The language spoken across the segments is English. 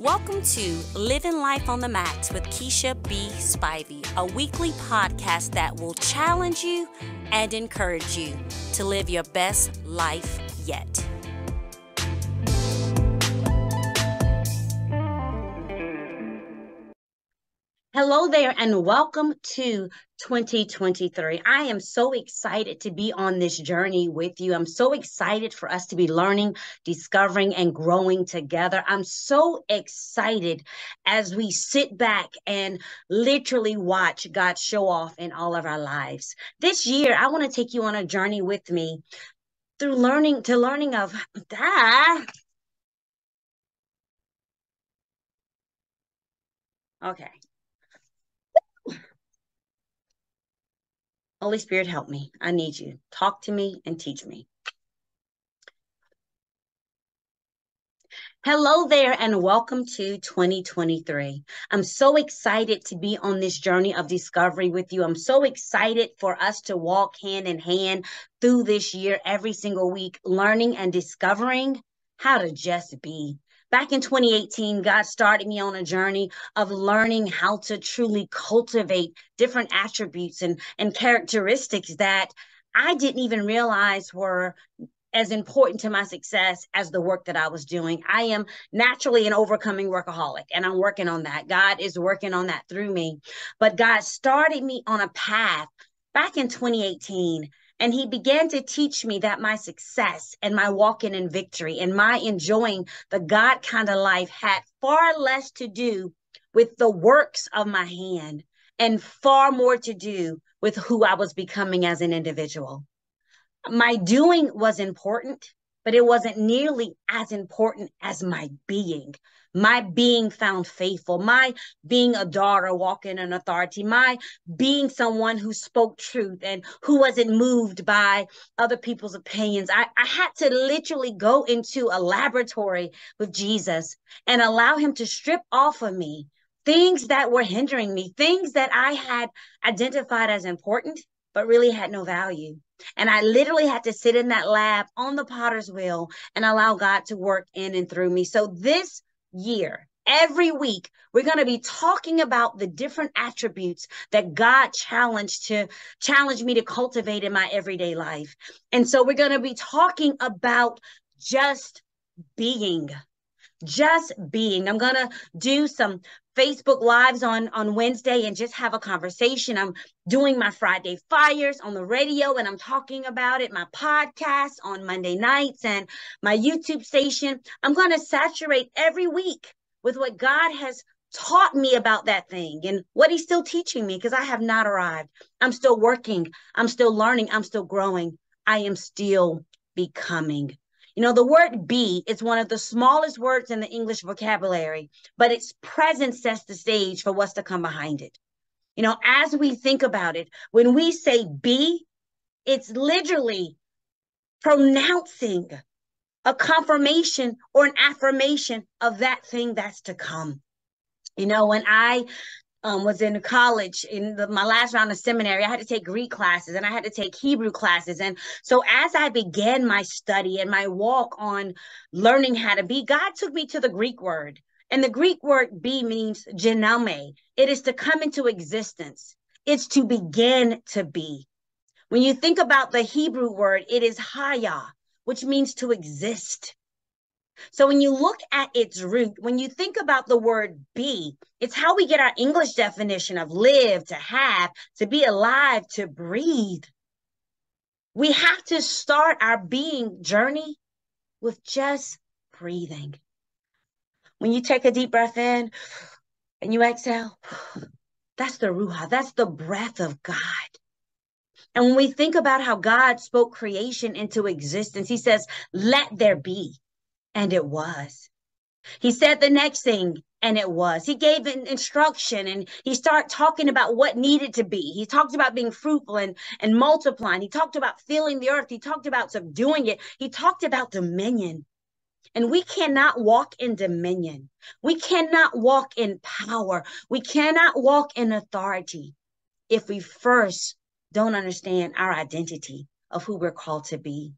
Welcome to Living Life on the Mat with Keisha B. Spivey, a weekly podcast that will challenge you and encourage you to live your best life yet. Hello there and welcome to 2023. I am so excited to be on this journey with you. I'm so excited for us to be learning, discovering, and growing together. I'm so excited as we sit back and literally watch God show off in all of our lives. This year, I want to take you on a journey with me through learning of Okay. Holy Spirit, help me. I need you. Talk to me and teach me. Hello there and welcome to 2023. I'm so excited to be on this journey of discovery with you. I'm so excited for us to walk hand in hand through this year, every single week, learning and discovering how to just be. Back in 2018, God started me on a journey of learning how to truly cultivate different attributes and characteristics that I didn't even realize were as important to my success as the work that I was doing. I am naturally an overcoming workaholic, and I'm working on that. God is working on that through me. But God started me on a path back in 2018. And he began to teach me that my success and my walking in victory and my enjoying the God kind of life had far less to do with the works of my hand and far more to do with who I was becoming as an individual. My doing was important, but it wasn't nearly as important as my being. My being found faithful, my being a daughter walking in authority, my being someone who spoke truth and who wasn't moved by other people's opinions. I had to literally go into a laboratory with Jesus and allow him to strip off of me things that were hindering me, things that I had identified as important, but really had no value. And I literally had to sit in that lab on the potter's wheel and allow God to work in and through me. So this year, every week, we're going to be talking about the different attributes that God challenged me to cultivate in my everyday life. And so we're going to be talking about just being. Just being. I'm going to do some Facebook Lives on Wednesday and just have a conversation. I'm doing my Friday Fires on the radio and I'm talking about it, my podcast on Monday nights and my YouTube station. I'm going to saturate every week with what God has taught me about that thing and what he's still teaching me because I have not arrived. I'm still working. I'm still learning. I'm still growing. I am still becoming. You know, the word be is one of the smallest words in the English vocabulary, but its presence sets the stage for what's to come behind it. You know, as we think about it, when we say be, it's literally pronouncing a confirmation or an affirmation of that thing that's to come. You know, when I was in college in my last round of seminary, I had to take Greek classes and I had to take Hebrew classes. And so as I began my study and my walk on learning how to be, God took me to the Greek word. And the Greek word be means genome. It is to come into existence. It's to begin to be. When you think about the Hebrew word, it is haya, which means to exist. So when you look at its root, when you think about the word be, it's how we get our English definition of live, to have, to be alive, to breathe. We have to start our being journey with just breathing. When you take a deep breath in and you exhale, that's the Ruha, that's the breath of God. And when we think about how God spoke creation into existence, he says, let there be. And it was. He said the next thing, and it was. He gave an instruction, and he started talking about what needed to be. He talked about being fruitful and multiplying. He talked about filling the earth. He talked about subduing it. He talked about dominion. And we cannot walk in dominion. We cannot walk in power. We cannot walk in authority if we first don't understand our identity of who we're called to be.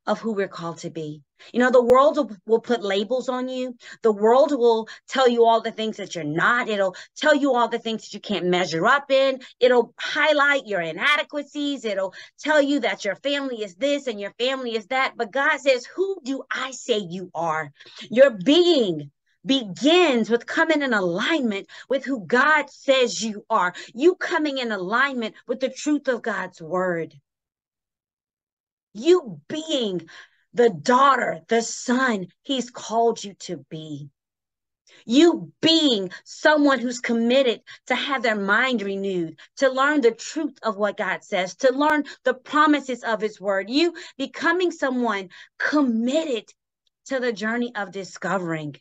Of who we're called to be. You know, the world will put labels on you. The world will tell you all the things that you're not. It'll tell you all the things that you can't measure up in. It'll highlight your inadequacies. It'll tell you that your family is this and your family is that. But God says, who do I say you are? Your being begins with coming in alignment with who God says you are. You coming in alignment with the truth of God's word. You being the daughter, the son he's called you to be. You being someone who's committed to have their mind renewed, to learn the truth of what God says, to learn the promises of his word. You becoming someone committed to the journey of discovering.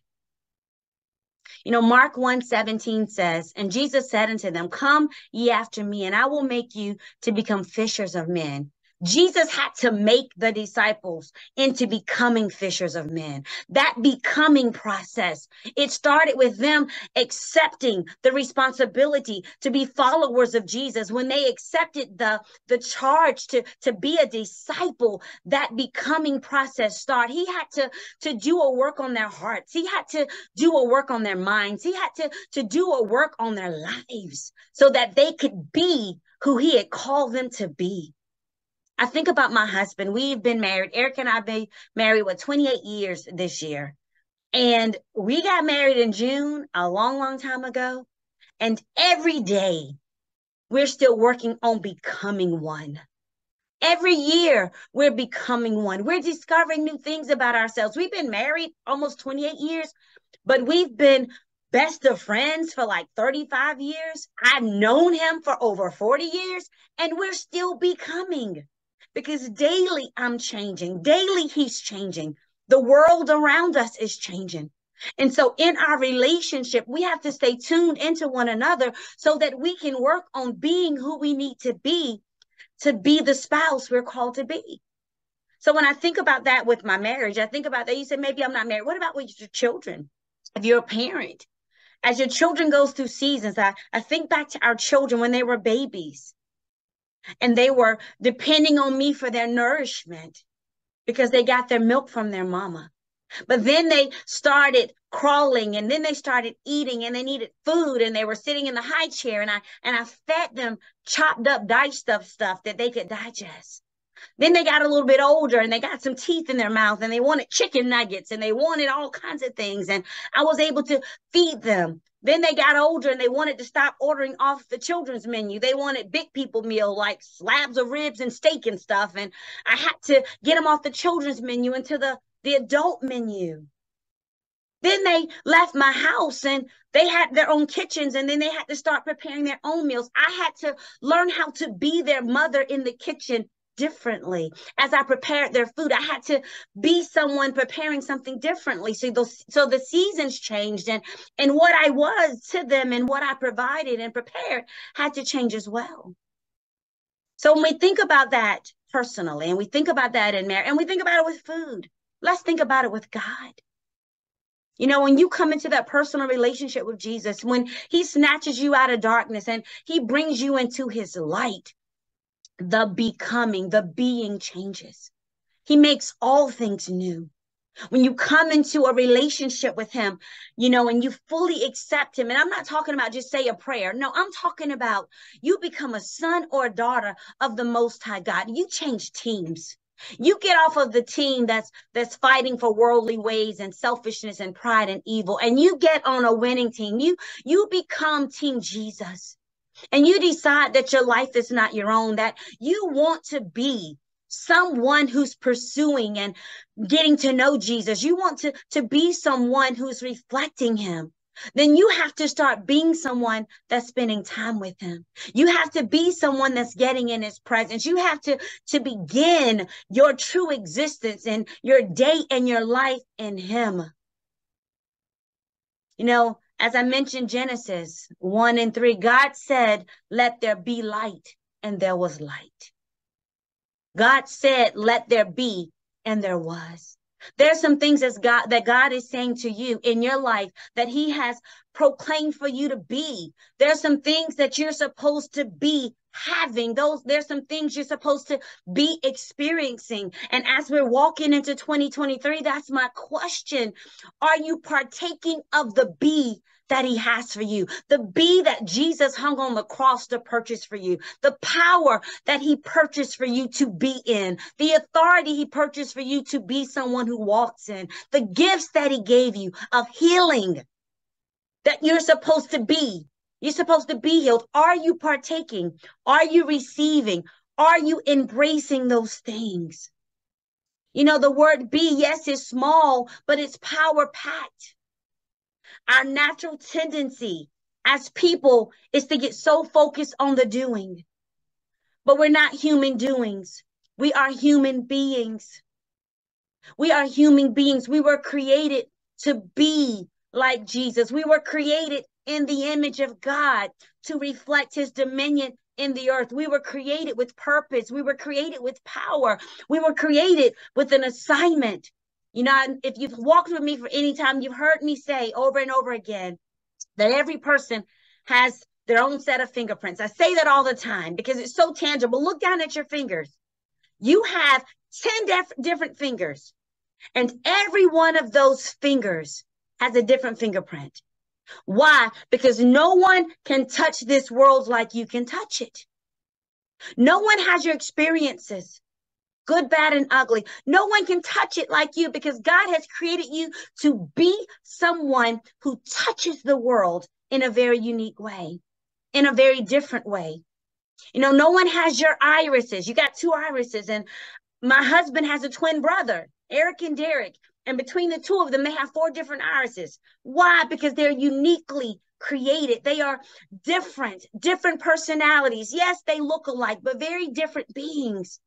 You know, Mark 1:17 says, and Jesus said unto them, come ye after me, and I will make you to become fishers of men. Jesus had to make the disciples into becoming fishers of men. That becoming process, it started with them accepting the responsibility to be followers of Jesus. When they accepted the charge to be a disciple, that becoming process started. He had to do a work on their hearts. He had to do a work on their minds. He had to do a work on their lives so that they could be who he had called them to be. I think about my husband. We've been married. Eric and I have been married, 28 years this year. And we got married in June, a long, long time ago. And every day we're still working on becoming one. Every year we're becoming one. We're discovering new things about ourselves. We've been married almost 28 years, but we've been best of friends for like 35 years. I've known him for over 40 years, and we're still becoming. Because daily I'm changing. Daily he's changing. The world around us is changing. And so in our relationship, we have to stay tuned into one another so that we can work on being who we need to be the spouse we're called to be. So when I think about that with my marriage, I think about that. You said, maybe I'm not married. What about with your children? If you're a parent, as your children goes through seasons, I think back to our children when they were babies. And they were depending on me for their nourishment because they got their milk from their mama. But then they started crawling, and then they started eating, and they needed food, and they were sitting in the high chair, and I fed them chopped up, diced up stuff that they could digest. Then they got a little bit older, and they got some teeth in their mouth, and they wanted chicken nuggets, and they wanted all kinds of things, and I was able to feed them. Then they got older and they wanted to stop ordering off the children's menu. They wanted big people meal, like slabs of ribs and steak and stuff. And I had to get them off the children's menu into the adult menu. Then they left my house and they had their own kitchens, and then they had to start preparing their own meals. I had to learn how to be their mother in the kitchen differently. As I prepared their food, I had to be someone preparing something differently. So the seasons changed, and what I was to them and what I provided and prepared had to change as well. So when we think about that personally, and we think about that in marriage, and we think about it with food, let's think about it with God. You know, when you come into that personal relationship with Jesus, when he snatches you out of darkness and he brings you into his light, the becoming, the being changes. He makes all things new. When you come into a relationship with him, you know, and you fully accept him, and I'm not talking about just say a prayer. No, I'm talking about you become a son or a daughter of the Most High God. You change teams. You get off of the team that's fighting for worldly ways and selfishness and pride and evil, and you get on a winning team. You become Team Jesus. And you decide that your life is not your own, that you want to be someone who's pursuing and getting to know Jesus. You want to be someone who's reflecting him. Then you have to start being someone that's spending time with him. You have to be someone that's getting in his presence. You have to begin your true existence and your day and your life in him. You know, as I mentioned, Genesis 1:3, God said, let there be light, and there was light. God said, let there be, and there was. There's some things that God is saying to you in your life that he has proclaimed for you to be. There's some things that you're supposed to be having. There's some things you're supposed to be experiencing. And as we're walking into 2023, that's my question. Are you partaking of the be that he has for you, the be that Jesus hung on the cross to purchase for you, the power that he purchased for you to be in, the authority he purchased for you to be someone who walks in, the gifts that he gave you of healing that you're supposed to be. You're supposed to be healed. Are you partaking? Are you receiving? Are you embracing those things? You know, the word be, yes, is small, but it's power packed. Our natural tendency as people is to get so focused on the doing, but we're not human doings. We are human beings. We are human beings. We were created to be like Jesus. We were created in the image of God to reflect his dominion in the earth. We were created with purpose. We were created with power. We were created with an assignment. You know, if you've walked with me for any time, you've heard me say over and over again that every person has their own set of fingerprints. I say that all the time because it's so tangible. Look down at your fingers. You have 10 different fingers, and every one of those fingers has a different fingerprint. Why? Because no one can touch this world like you can touch it. No one has your experiences, good, bad, and ugly. No one can touch it like you because God has created you to be someone who touches the world in a very unique way, in a very different way. You know, no one has your irises. You got 2 irises, and my husband has a twin brother, Eric and Derek. And between the 2 of them, they have 4 different irises. Why? Because they're uniquely created. They are different personalities. Yes, they look alike, but very different beings.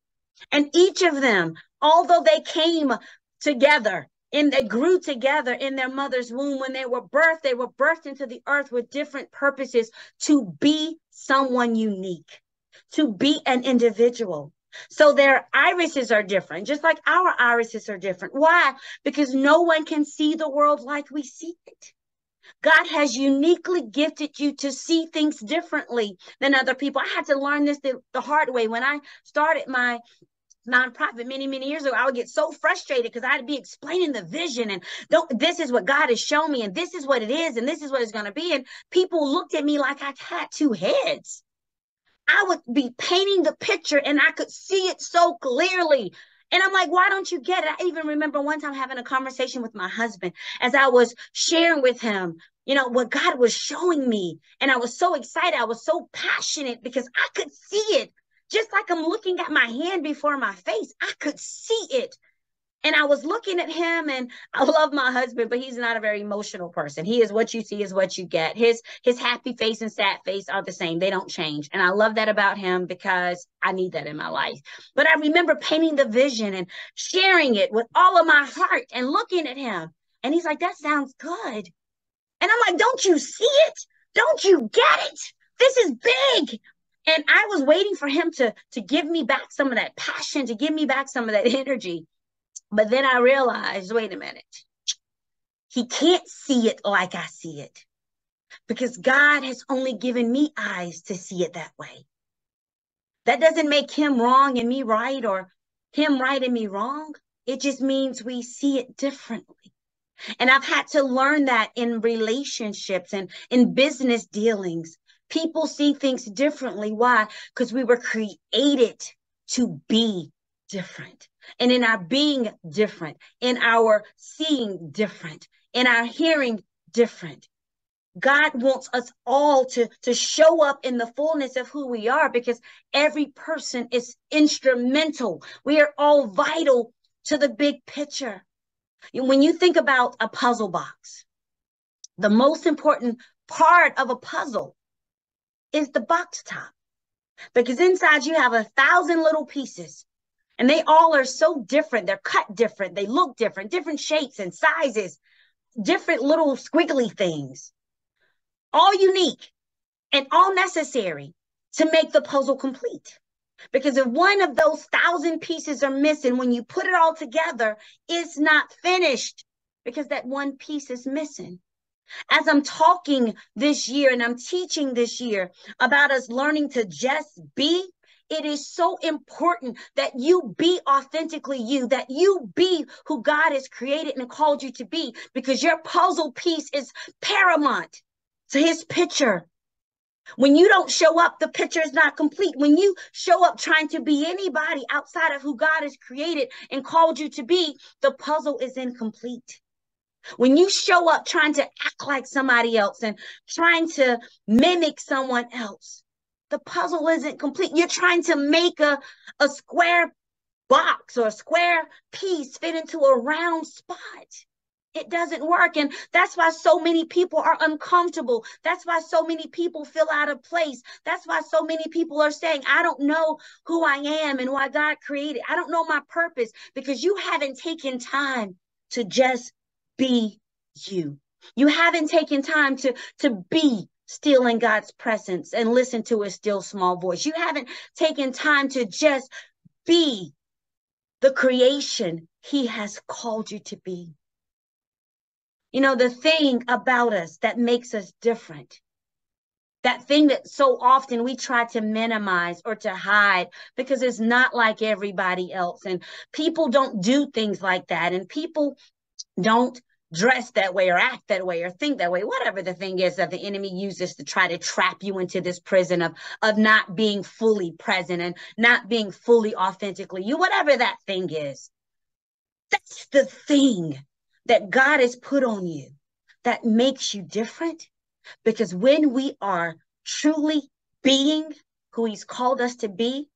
And each of them, although they came together and they grew together in their mother's womb, when they were birthed into the earth with different purposes to be someone unique, to be an individual. So their irises are different, just like our irises are different. Why? Because no one can see the world like we see it. God has uniquely gifted you to see things differently than other people. I had to learn this the hard way. When I started my nonprofit many years ago, I would get so frustrated because I'd be explaining the vision and this is what God has shown me, and this is what it is, and this is what it's going to be. And people looked at me like I had 2 heads. I would be painting the picture and I could see it so clearly. And I'm like, why don't you get it? I even remember one time having a conversation with my husband as I was sharing with him, you know, what God was showing me. And I was so excited. I was so passionate because I could see it. Just like I'm looking at my hand before my face, I could see it. And I was looking at him, and I love my husband, but he's not a very emotional person. He is what you see is what you get. His happy face and sad face are the same. They don't change. And I love that about him because I need that in my life. But I remember painting the vision and sharing it with all of my heart and looking at him. And he's like, that sounds good. And I'm like, don't you see it? Don't you get it? This is big. And I was waiting for him to give me back some of that passion, to give me back some of that energy. But then I realized, wait a minute, he can't see it like I see it because God has only given me eyes to see it that way. That doesn't make him wrong and me right, or him right and me wrong. It just means we see it differently. And I've had to learn that in relationships and in business dealings. People see things differently. Why? Because we were created to be different. And in our being different, in our seeing different, in our hearing different, God wants us all to show up in the fullness of who we are, because every person is instrumental. We are all vital to the big picture. When you think about a puzzle box, the most important part of a puzzle is the box top, because inside you have 1,000 little pieces. And they all are so different. They're cut different. They look different, different shapes and sizes, different little squiggly things, all unique and all necessary to make the puzzle complete. Because if one of those 1,000 pieces are missing, when you put it all together, it's not finished because that one piece is missing. As I'm talking this year and I'm teaching this year about us learning to just be, it is so important that you be authentically you, that you be who God has created and called you to be, because your puzzle piece is paramount to his picture. When you don't show up, the picture is not complete. When you show up trying to be anybody outside of who God has created and called you to be, the puzzle is incomplete. When you show up trying to act like somebody else and trying to mimic someone else, the puzzle isn't complete. You're trying to make a square box or a square piece fit into a round spot. It doesn't work. And that's why so many people are uncomfortable. That's why so many people feel out of place. That's why so many people are saying, I don't know who I am and why God created. I don't know my purpose, because you haven't taken time to just be you. You haven't taken time to be still in God's presence and listen to his still small voice. You haven't taken time to just be the creation he has called you to be. You know, the thing about us that makes us different, that thing that so often we try to minimize or to hide because it's not like everybody else. And people don't do things like that. And people don't dress that way or act that way or think that way, whatever the thing is that the enemy uses to try to trap you into this prison of not being fully present and not being fully authentically you, whatever that thing is. That's the thing that God has put on you that makes you different. Because when we are truly being who he's called us to be,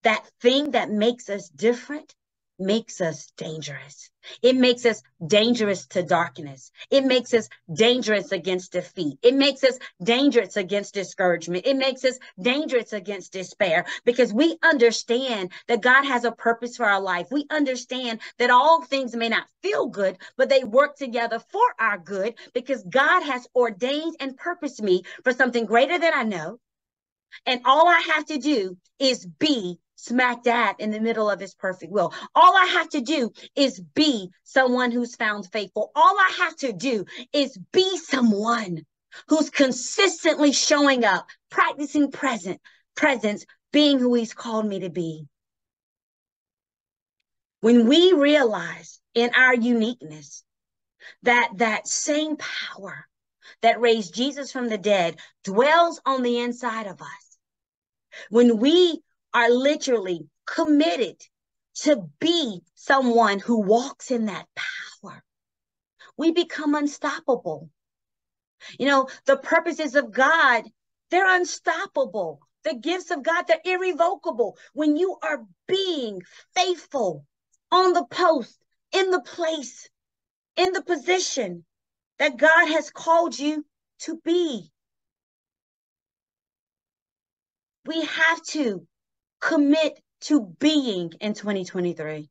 that thing that makes us different makes us dangerous. It makes us dangerous to darkness. It makes us dangerous against defeat. It makes us dangerous against discouragement. It makes us dangerous against despair, because we understand that God has a purpose for our life. We understand that all things may not feel good, but they work together for our good, because God has ordained and purposed me for something greater than I know. And all I have to do is be smack dab in the middle of his perfect will. All I have to do is be someone who's found faithful. All I have to do is be someone who's consistently showing up, practicing presence, being who he's called me to be. When we realize in our uniqueness that same power that raised Jesus from the dead dwells on the inside of us, when we are literally committed to be someone who walks in that power, we become unstoppable. You know, the purposes of God, they're unstoppable. The gifts of God, they're irrevocable. When you are being faithful on the post, in the place, in the position that God has called you to be, we have to commit to being in 2023.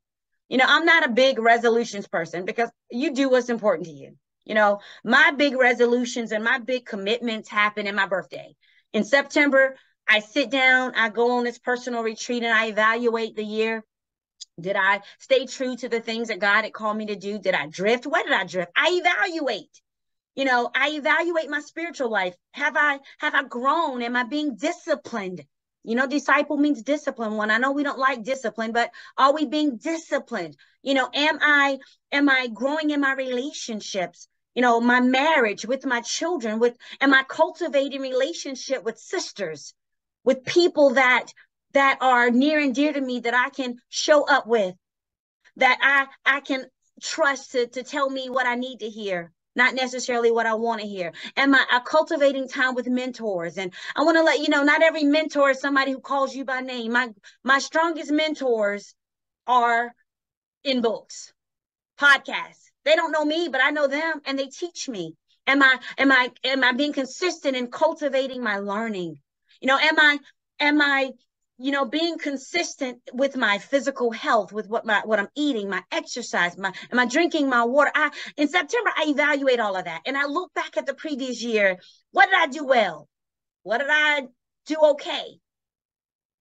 You know, I'm not a big resolutions person, because you do what's important to you. You know, my big resolutions and my big commitments happen in my birthday. In September, I sit down, I go on this personal retreat, and I evaluate the year. Did I stay true to the things that God had called me to do? Did I drift? Where did I drift? I evaluate. You know, I evaluate my spiritual life. Have I grown? Am I being disciplined? You know, disciple means discipline. One, I know we don't like discipline, but are we being disciplined? You know, am I growing in my relationships? You know, my marriage, with my children, am I cultivating relationship with sisters, with people that are near and dear to me, that I can show up with, that I can trust to tell me what I need to hear, not necessarily what I want to hear. Am I cultivating time with mentors? And I want to let you know, not every mentor is somebody who calls you by name. My strongest mentors are in books, podcasts. They don't know me, but I know them, and they teach me. Am I being consistent in cultivating my learning? You know, am I you know, being consistent with my physical health, with what I'm eating, my exercise, am I drinking my water? In September, I evaluate all of that, and I look back at the previous year. What did I do well? What did I do okay,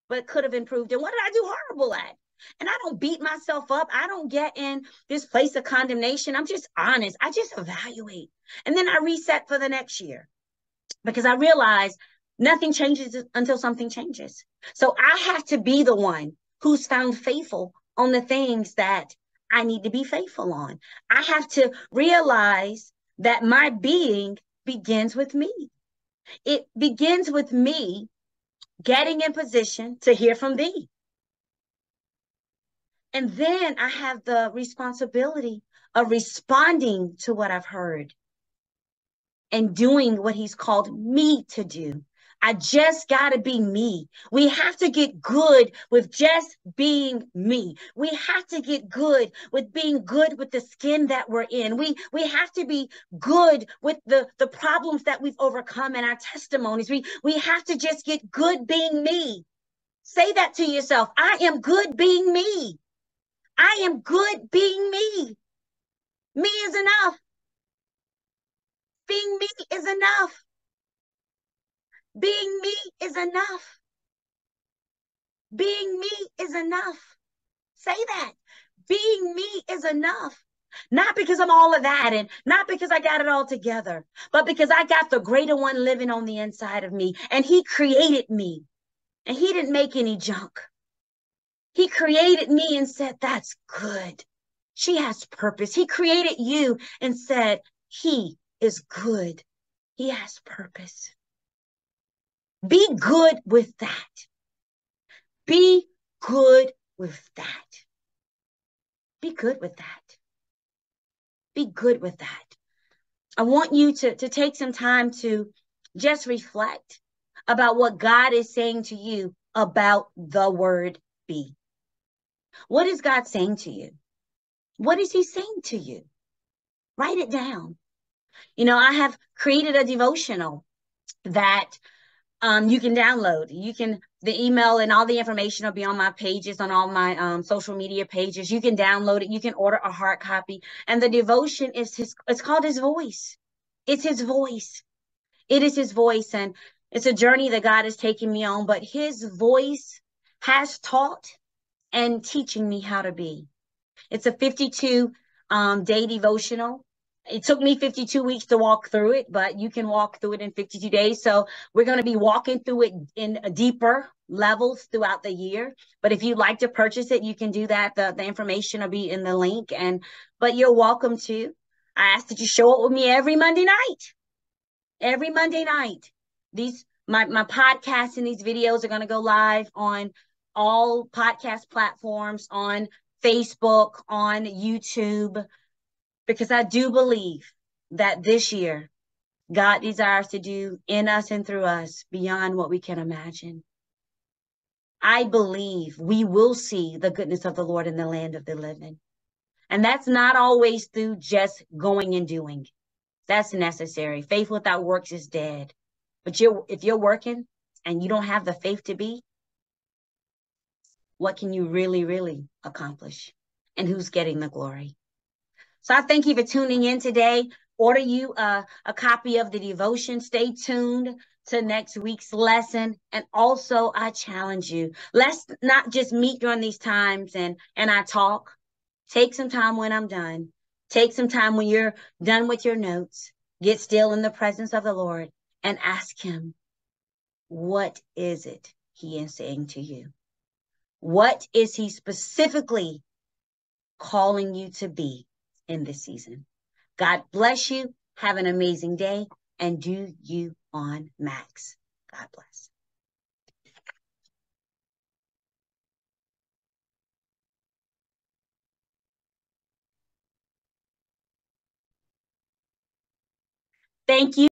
but could have improved? And what did I do horrible at? And I don't beat myself up. I don't get in this place of condemnation. I'm just honest. I just evaluate. And then I reset for the next year because I realize nothing changes until something changes. So I have to be the one who's found faithful on the things that I need to be faithful on. I have to realize that my being begins with me. It begins with me getting in position to hear from thee. And then I have the responsibility of responding to what I've heard and doing what he's called me to do. I just got to be me. We have to get good with just being me. We have to get good with being good with the skin that we're in. We have to be good with the problems that we've overcome and our testimonies. We have to just get good being me. Say that to yourself. I am good being me. I am good being me. Me is enough. Being me is enough. Being me is enough. Being me is enough. Say that. Being me is enough. Not because I'm all of that and not because I got it all together, but because I got the greater one living on the inside of me. And he created me. And he didn't make any junk. He created me and said, that's good. She has purpose. He created you and said, he is good. He has purpose. Be good with that. Be good with that. Be good with that. Be good with that. I want you to take some time to just reflect about what God is saying to you about the word be. What is God saying to you? What is he saying to you? Write it down. You know, I have created a devotional that you can download. The email and all the information will be on my pages, on all my social media pages. You can download it. You can order a hard copy. And the devotion is it's called His Voice. It's His voice. It is His voice. And it's a journey that God has taken me on, but His voice has taught and teaching me how to be. It's a 52 day devotional. It took me 52 weeks to walk through it, but you can walk through it in 52 days. So we're going to be walking through it in deeper levels throughout the year. But if you'd like to purchase it, you can do that. The information will be in the link. But you're welcome to. I ask that you show up with me every Monday night. Every Monday night. My podcasts and these videos are going to go live on all podcast platforms, on Facebook, on YouTube, because I do believe that this year God desires to do in us and through us beyond what we can imagine. I believe we will see the goodness of the Lord in the land of the living. And that's not always through just going and doing. That's necessary. Faith without works is dead. But if you're working and you don't have the faith to be, what can you really, really accomplish? And who's getting the glory? So I thank you for tuning in today. Order you a copy of the devotion. Stay tuned to next week's lesson. And also, I challenge you, let's not just meet during these times and I talk. Take some time when I'm done. Take some time when you're done with your notes. Get still in the presence of the Lord and ask him, what is it he is saying to you? What is he specifically calling you to be in this season? God bless you. Have an amazing day and do you on max. God bless. Thank you.